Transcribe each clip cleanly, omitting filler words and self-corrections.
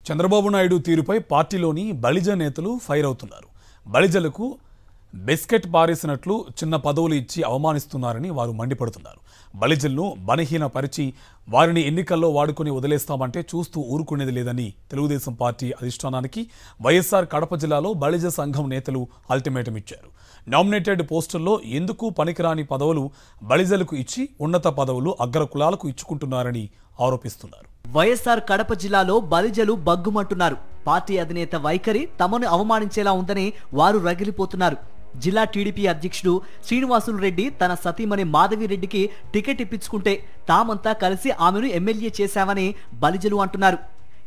చంద్రబాబు నాయుడు తీరుపై పార్టీలోని బలిజ నేతలు ఫైర్ అవుతున్నారు. బలిజలకు బిస్కెట్ పారేసినట్లు చిన్న పదవులు ఇచ్చి అవమానిస్తున్నారని వారు మండిపడుతున్నారు. బలిజలను బలహీనపరిచి వారిని ఎన్నికల్లో వాడుకుని వదిలేస్తామంటే చూస్తూ ఊరుకునేది లేదని తెలుగుదేశం పార్టీ అధిష్టానానికి వైఎస్ఆర్ కడప జిల్లాలో బలిజ సంఘం నేతలు అల్టిమేటం ఇచ్చారు. నామినేటెడ్ పోస్టుల్లో ఎందుకు పనికిరాని పదవులు బలిజలకు ఇచ్చి ఉన్నత పదవులు అగ్ర కులాలకు ఇచ్చుకుంటున్నారని ఆరోపిస్తున్నారు. వైఎస్ఆర్ కడప జిల్లాలో బలిజలు బగ్గుమంటున్నారు. పార్టీ అధినేత వైఖరి తమను అవమానించేలా ఉందని వారు రగిలిపోతున్నారు. జిల్లా టీడీపీ అధ్యక్షుడు శ్రీనివాసులు రెడ్డి తన సతీమణి మాధవి రెడ్డికి టికెట్ ఇప్పించుకుంటే తామంతా కలిసి ఆమెను ఎమ్మెల్యే చేశామని బలిజలు అంటున్నారు.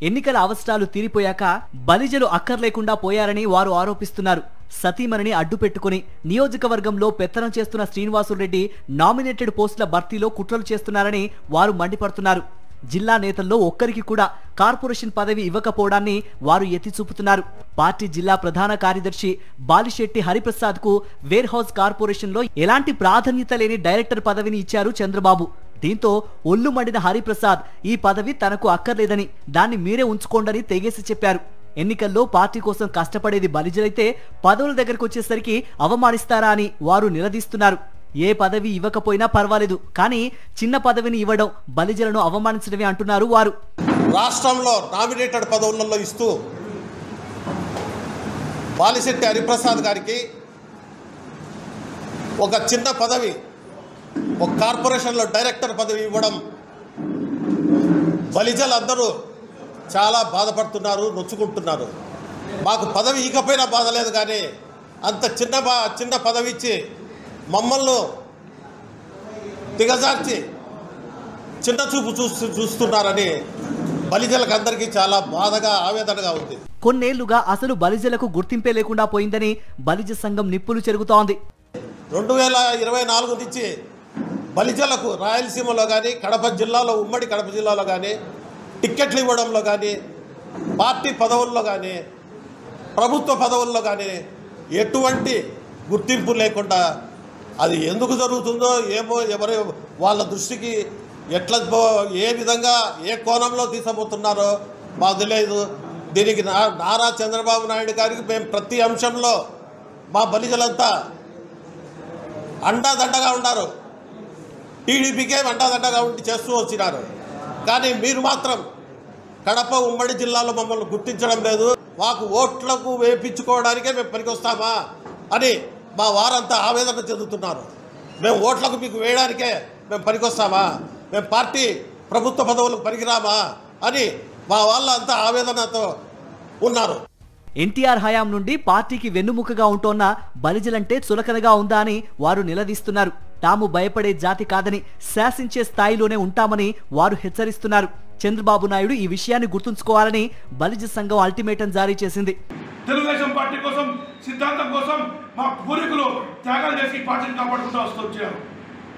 ఎన్నికల అవసరాలు తీరిపోయాక బలిజలు అక్కర్లేకుండా పోయారని వారు ఆరోపిస్తున్నారు. సతీమణిని అడ్డుపెట్టుకుని నియోజకవర్గంలో పెత్తనం చేస్తున్న శ్రీనివాసులు రెడ్డి నామినేటెడ్ పోస్టుల భర్తీలో కుట్రలు చేస్తున్నారని వారు మండిపడుతున్నారు. జిల్లా నేతల్లో ఒక్కరికి కూడా కార్పొరేషన్ పదవి ఇవ్వకపోవడాన్ని వారు ఎత్తి చూపుతున్నారు. పార్టీ జిల్లా ప్రధాన కార్యదర్శి బాలిశెట్టి హరిప్రసాద్ కు వేర్ హౌస్ కార్పొరేషన్ లో ఎలాంటి ప్రాధాన్యత లేని డైరెక్టర్ పదవిని ఇచ్చారు చంద్రబాబు. దీంతో ఒళ్ళు మండిన హరిప్రసాద్ ఈ పదవి తనకు అక్కర్లేదని దాన్ని మీరే ఉంచుకోండని తెగేసి చెప్పారు. ఎన్నికల్లో పార్టీ కోసం కష్టపడేది బలిజలైతే పదవుల దగ్గరకు వచ్చేసరికి అవమానిస్తారా అని వారు నిలదీస్తున్నారు. ఏ పదవి ఇవ్వకపోయినా పర్వాలేదు, కానీ చిన్న పదవిని ఇవ్వడం బలిజలను అవమానించడమే అంటున్నారు వారు. రాష్ట్రంలో నామినేటెడ్ పదవులలో ఇస్తూ బాలిశెట్టి హరిప్రసాద్ గారికి ఒక చిన్న పదవి, ఒక కార్పొరేషన్లో డైరెక్టర్ పదవి ఇవ్వడం బలిజలందరూ చాలా బాధపడుతున్నారు, నొచ్చుకుంటున్నారు. మాకు పదవి ఇకపోయినా బాధ లేదు, కానీ అంత చిన్న పదవి ఇచ్చి మమ్మల్ని దిగజార్చి చిన్న చూపు చూస్తున్నారని బలిజలకు అందరికీ చాలా బాధగా, ఆవేదనగా ఉంది. కొన్నేళ్లుగా అసలు బలిజలకు గుర్తింపే లేకుండా పోయిందని బలిజ సంఘం నిప్పులు చెరుగుతోంది. 2024 నుంచి బలిజలకు రాయలసీమలో కానీ కడప జిల్లాలో, ఉమ్మడి కడప జిల్లాలో కానీ టిక్కెట్లు ఇవ్వడంలో కానీ పార్టీ పదవుల్లో కానీ ప్రభుత్వ పదవుల్లో కానీ ఎటువంటి గుర్తింపు లేకుండా అది ఎందుకు జరుగుతుందో ఏమో, ఎవరి వాళ్ళ దృష్టికి ఎట్లా ఏ విధంగా ఏ కోణంలో తీసుకుపోతున్నారో మాకు తెలియదు. దీనికి నారా చంద్రబాబు నాయుడు గారికి మేము ప్రతి అంశంలో మా బలిజలంతా అండాదండగా ఉన్నారు. టీడీపీకే అండాదండగా ఉండి చేస్తూ వచ్చినారు. కానీ మీరు మాత్రం కడప ఉమ్మడి జిల్లాలో మమ్మల్ని గుర్తించడం లేదు. మాకు ఓట్లకు వేయించుకోవడానికే మేము పనికొస్తామా అని మా వారంతా ఆవేదన చెందుతున్నారు. మేము ఓట్లకు మీకు వేయడానికే మేము పనికొస్తామా, మేము పార్టీ ప్రభుత్వ పదవులకు పనికిరామా అని మా వాళ్ళంతా ఆవేదనతో ఉన్నారు. ఎన్టీఆర్ హయాం నుండి పార్టీకి వెన్నుముకగా ఉంటోన్న బలిజలంటే చులకనగా ఉందా అని వారు నిలదీస్తున్నారు. తాము భయపడే జాతి కాదని, శాసించే స్థాయిలోనే ఉంటామని వారు హెచ్చరిస్తున్నారు. చంద్రబాబు నాయుడు ఈ విషయాన్ని గుర్తుంచుకోవాలని బలిజ సంఘం అల్టిమేటం జారీ చేసింది. తెలుగుదేశం పార్టీ కోసం, సిద్ధాంతం కోసం మా పూర్వీకులు త్యాగాలు చేసి పార్టీని కాపాడుకుంటూ వస్తూ వచ్చారు.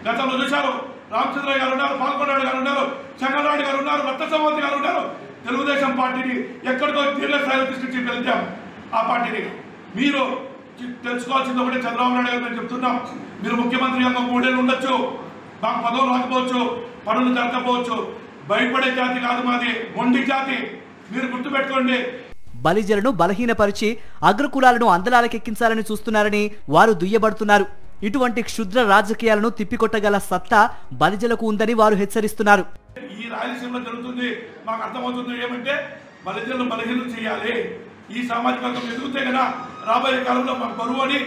గతంలో చూశారు, రామచంద్రయ్య గారు ఉన్నారు, పాల్గొండాడు గారు ఉన్నారు, చెంగలరాయుడు గారు ఉన్నారు, రత్నసంవంతి గారు ఉన్నారు. తెలుగుదేశం పార్టీని ఎక్కడికో దీర్ఘస్థాయిలో తీసుకొచ్చి వెళ్తాం. ఆ పార్టీని మీరు తెలుసుకోవాల్సింది ఒకటే, చంద్రబాబు నాయుడు గారు మేము చెప్తున్నాం, మీరు ముఖ్యమంత్రి యొక్క 3 ఏళ్ళు ఉండొచ్చు, మాకు పదవులు రాకపోవచ్చు, పనులు జరగకపోవచ్చు, భయపడే జాతి కాదు మాది, మొండి జాతి, మీరు గుర్తుపెట్టుకోండి. బలిజలను బలహీనపరిచి అగ్రకులాలను అందలాలకెక్కించాలని చూస్తున్నారని వారు దుయ్యబడుతున్నారు. ఇటువంటి క్షుద్ర రాజకీయాలను తిప్పికొట్టగల సత్తా బలిజలకు ఉందని వారు హెచ్చరిస్తున్నారు. ఈ రాయలసీమలో జరుగుతుంది, మాకు అర్థమవుతుంది ఏమంటే బలిజలను బలహీనం చేయాలి, ఈ సామాజిక వర్గం ఎదుగుతే కదా రాబోయే కాలంలో మాకు బరువు అని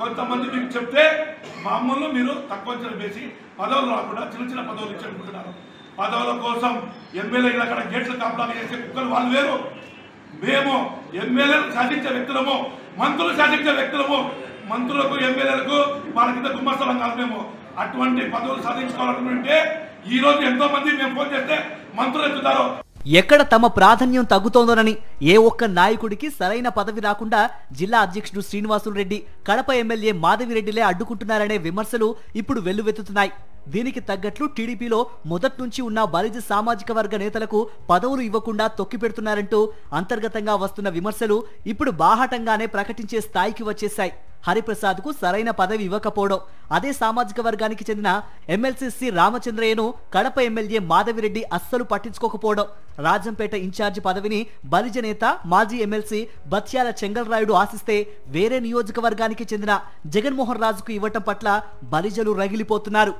కొంతమంది మీకు చెప్తే మమ్మల్ని మీరు తక్కువ వేసి పదవులు రాకుండా చిన్న పదవులు ఇచ్చారనుకుంటున్నారు. పదవుల కోసం ఎమ్మెల్యేలు అక్కడ గేట్లు కాపలాగా చేసే కుక్కలు వాళ్ళు వేరు. మేము ఎమ్మెల్యేలు శాసించే వ్యక్తులము, మంత్రులు శాసించే వ్యక్తులము. మంత్రులకు, ఎమ్మెల్యేలకు వాళ్ళ కింద గుమ్మస్తలం కాదు మేము. అటువంటి పదవులు సాధించుకోవాలనుకుంటే ఈ రోజు ఎంతో మంది మేము ఫోన్ చేస్తే మంత్రులు ఎత్తుతారు. ఎక్కడ తమ ప్రాధాన్యం తగ్గుతోందోనని ఏ ఒక్క నాయకుడికి సరైన పదవి రాకుండా జిల్లా అధ్యక్షుడు శ్రీనివాసులు రెడ్డి, కడప ఎమ్మెల్యే మాధవి రెడ్డిలే అడ్డుకుంటున్నారనే విమర్శలు ఇప్పుడు వెల్లువెత్తుతున్నాయి. దీనికి తగ్గట్లు టీడీపీలో మొదటి నుంచి ఉన్న బలిజ సామాజిక వర్గ నేతలకు పదవులు ఇవ్వకుండా తొక్కిపెడుతున్నారంటూ అంతర్గతంగా వస్తున్న విమర్శలు ఇప్పుడు బాహాటంగానే ప్రకటించే స్థాయికి వచ్చేశాయి. హరిప్రసాద్ కు సరైన పదవి ఇవ్వకపోవడం, అదే సామాజిక వర్గానికి చెందిన ఎమ్మెల్సీ సి రామచంద్రయ్యను కడప ఎమ్మెల్యే మాధవిరెడ్డి అస్సలు పట్టించుకోకపోవడం, రాజంపేట ఇన్ఛార్జి పదవిని బలిజ నేత మాజీ ఎమ్మెల్సీ బత్యాల చెంగల్రాయుడు ఆశిస్తే వేరే నియోజకవర్గానికి చెందిన జగన్మోహన్ రాజుకు ఇవ్వటం పట్ల బలిజలు రగిలిపోతున్నారు.